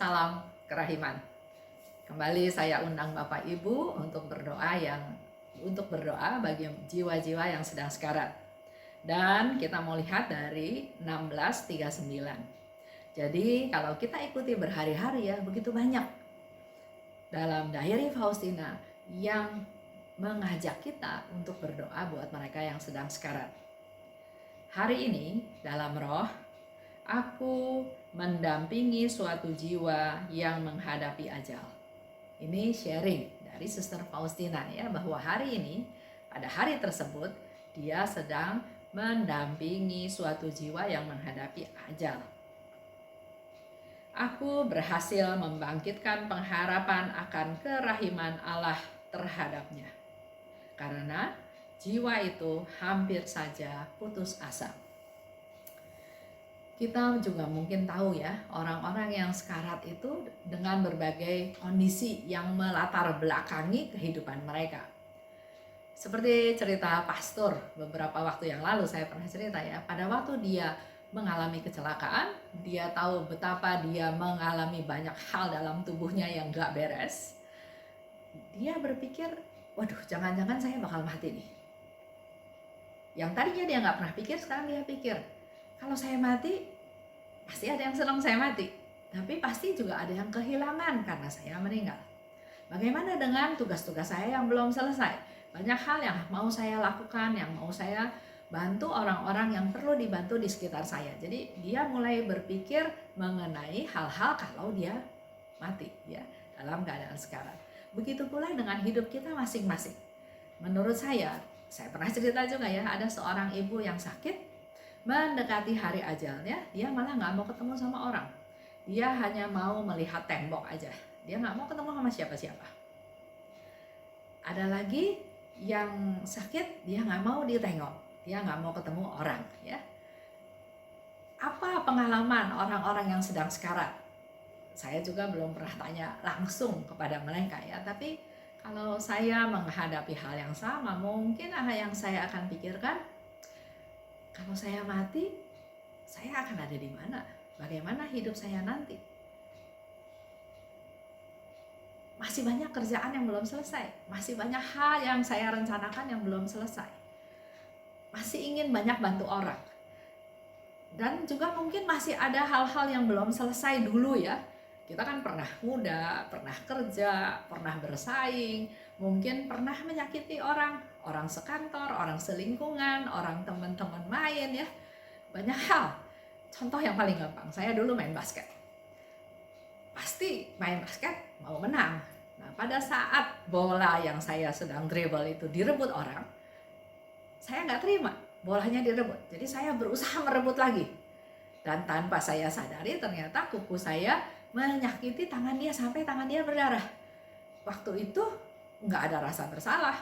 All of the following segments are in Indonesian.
Salam kerahiman. Kembali saya undang Bapak Ibu untuk berdoa bagi jiwa-jiwa yang sedang sekarat. Dan kita mau lihat dari 16:39. Jadi kalau kita ikuti berhari-hari ya, begitu banyak dalam Diary Faustina yang mengajak kita untuk berdoa buat mereka yang sedang sekarat. Hari ini dalam roh, aku mendampingi suatu jiwa yang menghadapi ajal. Ini sharing dari Suster Faustina ya, bahwa hari ini, pada hari tersebut, dia sedang mendampingi suatu jiwa yang menghadapi ajal. Aku berhasil membangkitkan pengharapan akan kerahiman Allah terhadapnya. Karena jiwa itu hampir saja putus asa. Kita juga mungkin tahu ya, orang-orang yang sekarat itu dengan berbagai kondisi yang melatar belakangi kehidupan mereka. Seperti cerita pastor beberapa waktu yang lalu saya pernah cerita ya, pada waktu dia mengalami kecelakaan, dia tahu betapa dia mengalami banyak hal dalam tubuhnya yang gak beres. Dia berpikir, waduh jangan-jangan saya bakal mati nih. Yang tadinya dia gak pernah pikir, sekarang dia pikir, kalau saya mati, pasti ada yang senang saya mati, tapi pasti juga ada yang kehilangan karena saya meninggal. Bagaimana dengan tugas-tugas saya yang belum selesai? Banyak hal yang mau saya lakukan, yang mau saya bantu orang-orang yang perlu dibantu di sekitar saya. Jadi dia mulai berpikir mengenai hal-hal kalau dia mati ya, dalam keadaan sekarang. Begitu pula dengan hidup kita masing-masing. Menurut saya pernah cerita juga ya, ada seorang ibu yang sakit, mendekati hari ajalnya, dia malah nggak mau ketemu sama orang. Dia hanya mau melihat tembok aja. Dia nggak mau ketemu sama siapa-siapa. Ada lagi yang sakit, dia nggak mau ditengok. Dia nggak mau ketemu orang. Ya. Apa pengalaman orang-orang yang sedang sekarat? Saya juga belum pernah tanya langsung kepada mereka ya. Tapi kalau saya menghadapi hal yang sama, mungkin yang saya akan pikirkan, kalau saya mati, saya akan ada di mana? Bagaimana hidup saya nanti? Masih banyak kerjaan yang belum selesai. Masih banyak hal yang saya rencanakan yang belum selesai. Masih ingin banyak bantu orang. Dan juga mungkin masih ada hal-hal yang belum selesai dulu ya. Kita kan pernah muda, pernah kerja, pernah bersaing, mungkin pernah menyakiti orang sekantor, orang selingkungan, orang teman-teman main ya. Banyak hal. Contoh yang paling gampang, saya dulu main basket. Pasti main basket mau menang. Nah, pada saat bola yang saya sedang dribble itu direbut orang, saya nggak terima bolanya direbut. Jadi saya berusaha merebut lagi. Dan tanpa saya sadari ternyata kuku saya menyakiti tangan dia sampai tangan dia berdarah. Waktu itu nggak ada rasa bersalah.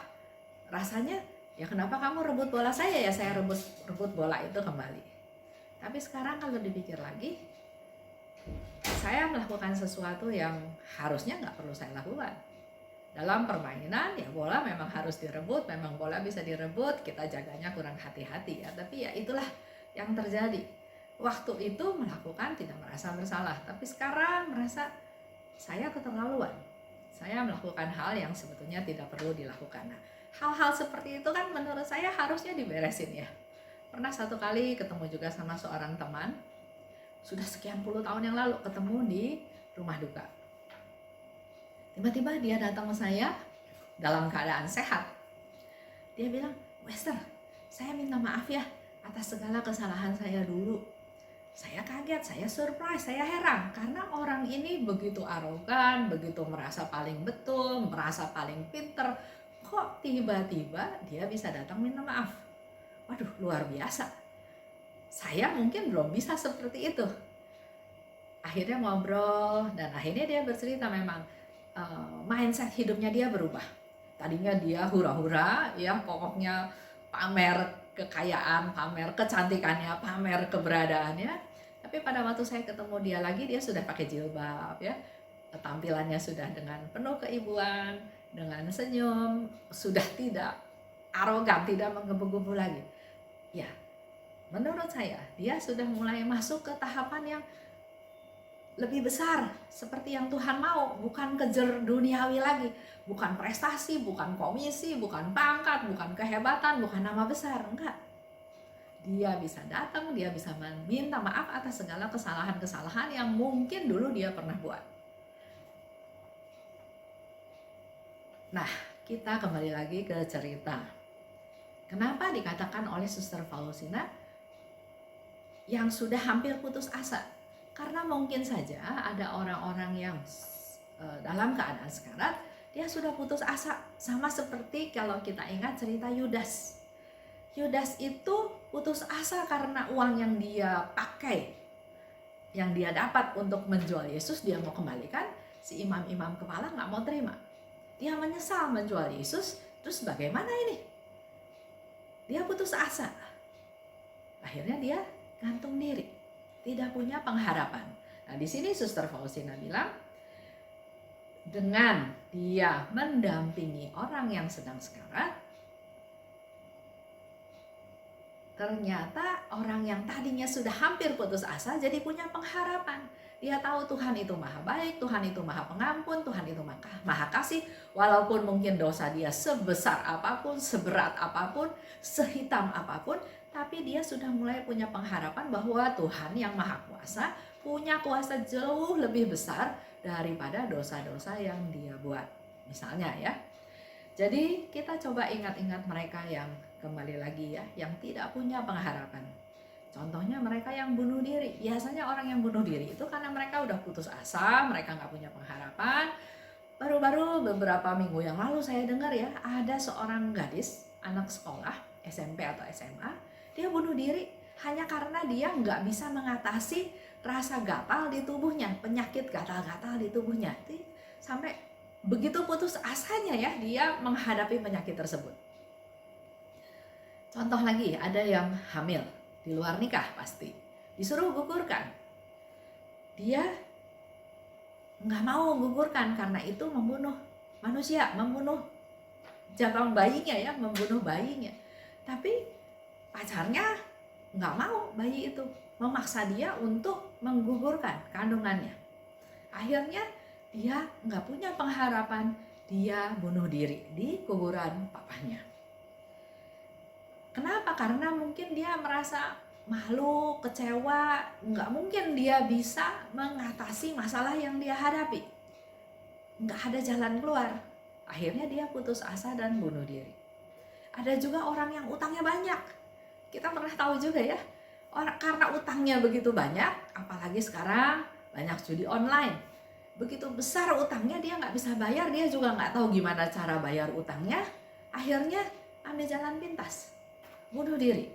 Rasanya, ya kenapa kamu rebut bola saya, ya saya rebut bola itu kembali. Tapi sekarang kalau dipikir lagi, saya melakukan sesuatu yang harusnya nggak perlu saya lakukan. Dalam permainan ya bola memang harus direbut, memang bola bisa direbut, kita jaganya kurang hati-hati ya. Tapi ya itulah yang terjadi. Waktu itu melakukan tidak merasa bersalah, tapi sekarang merasa saya keterlaluan. Saya melakukan hal yang sebetulnya tidak perlu dilakukan. Nah, hal-hal seperti itu kan menurut saya harusnya diberesin ya. Pernah satu kali ketemu juga sama seorang teman, sudah sekian puluh tahun yang lalu ketemu di rumah duka. Tiba-tiba dia datang ke saya dalam keadaan sehat. Dia bilang, Wester, saya minta maaf ya atas segala kesalahan saya dulu. Saya kaget, saya surprise, saya heran karena orang ini begitu arogan, begitu merasa paling betul, merasa paling pinter. Kok tiba-tiba dia bisa datang minta maaf? Waduh, luar biasa. Saya mungkin belum bisa seperti itu. Akhirnya ngobrol dan akhirnya dia bercerita memang mindset hidupnya dia berubah. Tadinya dia hura-hura ya, pokoknya pamer kekayaan, pamer kecantikannya, pamer keberadaannya. Tapi pada waktu saya ketemu dia lagi, dia sudah pakai jilbab ya. Tampilannya sudah dengan penuh keibuan, dengan senyum, sudah tidak arogan, tidak menggebu-gebu lagi. Ya, menurut saya dia sudah mulai masuk ke tahapan yang lebih besar seperti yang Tuhan mau, bukan kejar duniawi lagi, bukan prestasi, bukan komisi, bukan pangkat, bukan kehebatan, bukan nama besar, enggak. Dia bisa datang, dia bisa meminta maaf atas segala kesalahan-kesalahan yang mungkin dulu dia pernah buat. Nah, kita kembali lagi ke cerita. Kenapa dikatakan oleh Suster Faustina yang sudah hampir putus asa? Karena mungkin saja ada orang-orang yang dalam keadaan sekarat, dia sudah putus asa. Sama seperti kalau kita ingat cerita Yudas. Yudas itu putus asa karena uang yang dia pakai, yang dia dapat untuk menjual Yesus, dia mau kembalikan. Si imam-imam kepala nggak mau terima. Dia menyesal menjual Yesus, terus bagaimana ini? Dia putus asa. Akhirnya dia gantung diri, tidak punya pengharapan. Nah, di sini Suster Faustina bilang, dengan dia mendampingi orang yang sedang sekarat, ternyata orang yang tadinya sudah hampir putus asa jadi punya pengharapan. Dia tahu Tuhan itu maha baik, Tuhan itu maha pengampun, Tuhan itu maha kasih. Walaupun mungkin dosa dia sebesar apapun, seberat apapun, sehitam apapun, tapi dia sudah mulai punya pengharapan bahwa Tuhan yang maha kuasa punya kuasa jauh lebih besar daripada dosa-dosa yang dia buat. Misalnya ya. Jadi kita coba ingat-ingat mereka yang kembali lagi ya, yang tidak punya pengharapan. Contohnya mereka yang bunuh diri. Biasanya orang yang bunuh diri itu karena mereka udah putus asa, mereka nggak punya pengharapan. Baru-baru beberapa minggu yang lalu saya dengar ya, ada seorang gadis, anak sekolah, SMP atau SMA, dia bunuh diri hanya karena dia nggak bisa mengatasi rasa gatal di tubuhnya, penyakit gatal-gatal di tubuhnya. Sampai begitu putus asanya ya, dia menghadapi penyakit tersebut. Contoh lagi, ada yang hamil di luar nikah pasti, disuruh gugurkan. Dia nggak mau gugurkan karena itu membunuh manusia, membunuh jabang bayinya ya, membunuh bayinya. Tapi pacarnya nggak mau bayi itu, memaksa dia untuk menggugurkan kandungannya. Akhirnya dia nggak punya pengharapan, dia bunuh diri di kuburan papahnya. Kenapa? Karena mungkin dia merasa malu, kecewa, nggak mungkin dia bisa mengatasi masalah yang dia hadapi. Nggak ada jalan keluar. Akhirnya dia putus asa dan bunuh diri. Ada juga orang yang utangnya banyak. Kita pernah tahu juga ya, karena utangnya begitu banyak, apalagi sekarang banyak judi online. Begitu besar utangnya, dia nggak bisa bayar, dia juga nggak tahu gimana cara bayar utangnya. Akhirnya ambil jalan pintas, bunuh diri.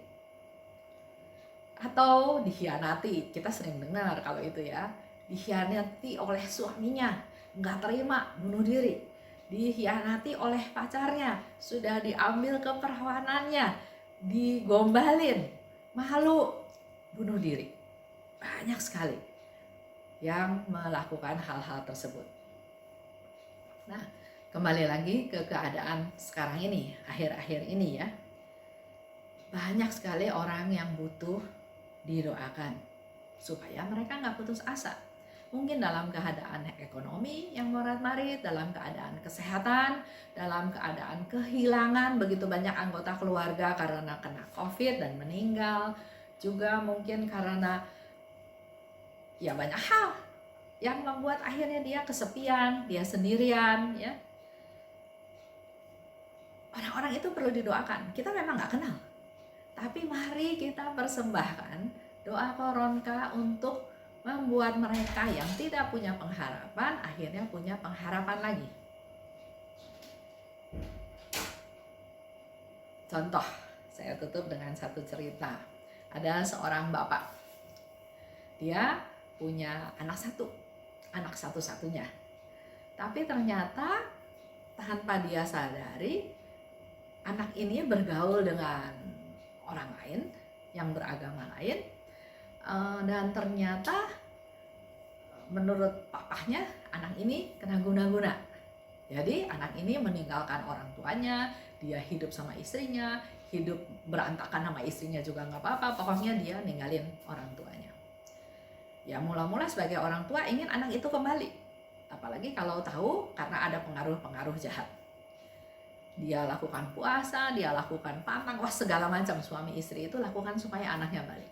Atau dikhianati, kita sering dengar kalau itu ya, dikhianati oleh suaminya, nggak terima, bunuh diri. Dikhianati oleh pacarnya, sudah diambil keperawanannya, digombalin, malu, bunuh diri. Banyak sekali yang melakukan hal-hal tersebut. Nah, kembali lagi ke keadaan sekarang ini, akhir-akhir ini ya. Banyak sekali orang yang butuh didoakan supaya mereka nggak putus asa. Mungkin dalam keadaan ekonomi yang morat-marit, dalam keadaan kesehatan, dalam keadaan kehilangan begitu banyak anggota keluarga karena kena COVID dan meninggal. Juga mungkin karena ya banyak hal yang membuat akhirnya dia kesepian, dia sendirian ya. Orang-orang itu perlu didoakan. Kita memang nggak kenal, tapi mari kita persembahkan doa koronka untuk membuat mereka yang tidak punya pengharapan akhirnya punya pengharapan lagi. Contoh, saya tutup dengan satu cerita. Ada seorang bapak, dia punya anak satu-satunya. Tapi ternyata tanpa dia sadari, anak ini bergaul dengan orang lain yang beragama lain, dan ternyata menurut papahnya anak ini kena guna-guna. Jadi anak ini meninggalkan orang tuanya, dia hidup sama istrinya, hidup berantakan sama istrinya juga nggak apa-apa, pokoknya dia ninggalin orang tuanya. Ya mula-mula sebagai orang tua ingin anak itu kembali. Apalagi kalau tahu karena ada pengaruh-pengaruh jahat. Dia lakukan puasa, dia lakukan pantang, wah segala macam suami istri itu lakukan supaya anaknya balik.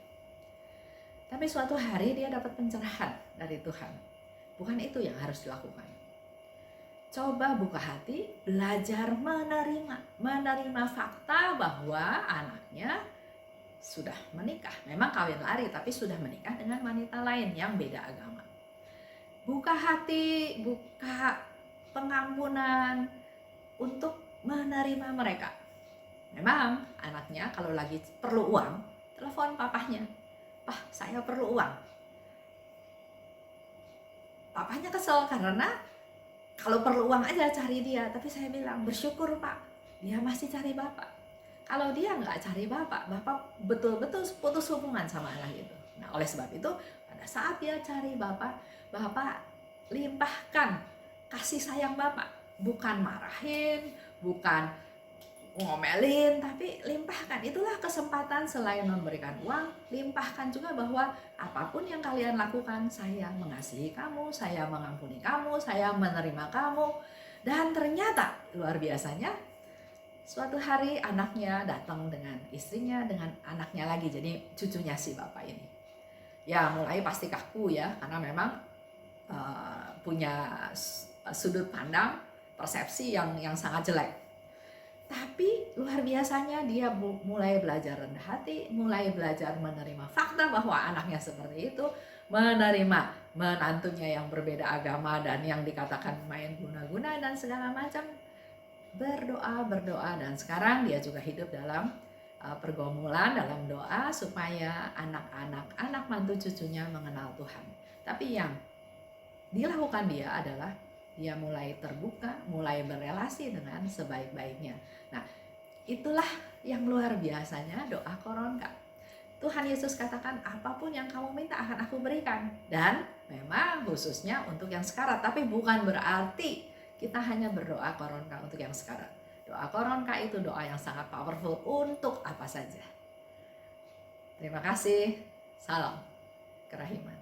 Tapi suatu hari dia dapat pencerahan dari Tuhan. Bukan itu yang harus dilakukan. Coba buka hati, belajar menerima fakta bahwa anaknya sudah menikah. Memang kawin lari, tapi sudah menikah dengan wanita lain yang beda agama. Buka hati, buka pengampunan untuk menerima mereka. Memang anaknya kalau lagi perlu uang, telepon papahnya. "Pah, saya perlu uang." Papahnya kesel karena kalau perlu uang aja cari dia, tapi saya bilang bersyukur Pak, dia masih cari Bapak. Kalau dia nggak cari Bapak betul-betul putus hubungan sama anak itu. Nah oleh sebab itu pada saat dia cari Bapak limpahkan kasih sayang Bapak. Bukan marahin, bukan ngomelin, tapi limpahkan. Itulah kesempatan selain memberikan uang, limpahkan juga bahwa apapun yang kalian lakukan, saya mengasihi kamu, saya mengampuni kamu, saya menerima kamu. Dan ternyata luar biasanya suatu hari anaknya datang dengan istrinya, dengan anaknya lagi, jadi cucunya si bapak ini. Ya mulai pasti kaku ya, karena memang punya sudut pandang, persepsi yang sangat jelek. Tapi luar biasanya dia mulai belajar rendah hati, mulai belajar menerima fakta bahwa anaknya seperti itu, menerima menantunya yang berbeda agama dan yang dikatakan main guna-guna dan segala macam. Berdoa, dan sekarang dia juga hidup dalam pergumulan, dalam doa supaya anak mantu cucunya mengenal Tuhan. Tapi yang dilakukan dia adalah dia mulai terbuka, mulai berelasi dengan sebaik-baiknya. Nah, itulah yang luar biasanya doa koronka. Tuhan Yesus katakan apapun yang kamu minta akan aku berikan. Dan memang khususnya untuk yang sekarat. Tapi bukan berarti kita hanya berdoa koronka untuk yang sekarat. Doa koronka itu doa yang sangat powerful untuk apa saja. Terima kasih. Salam kerahiman.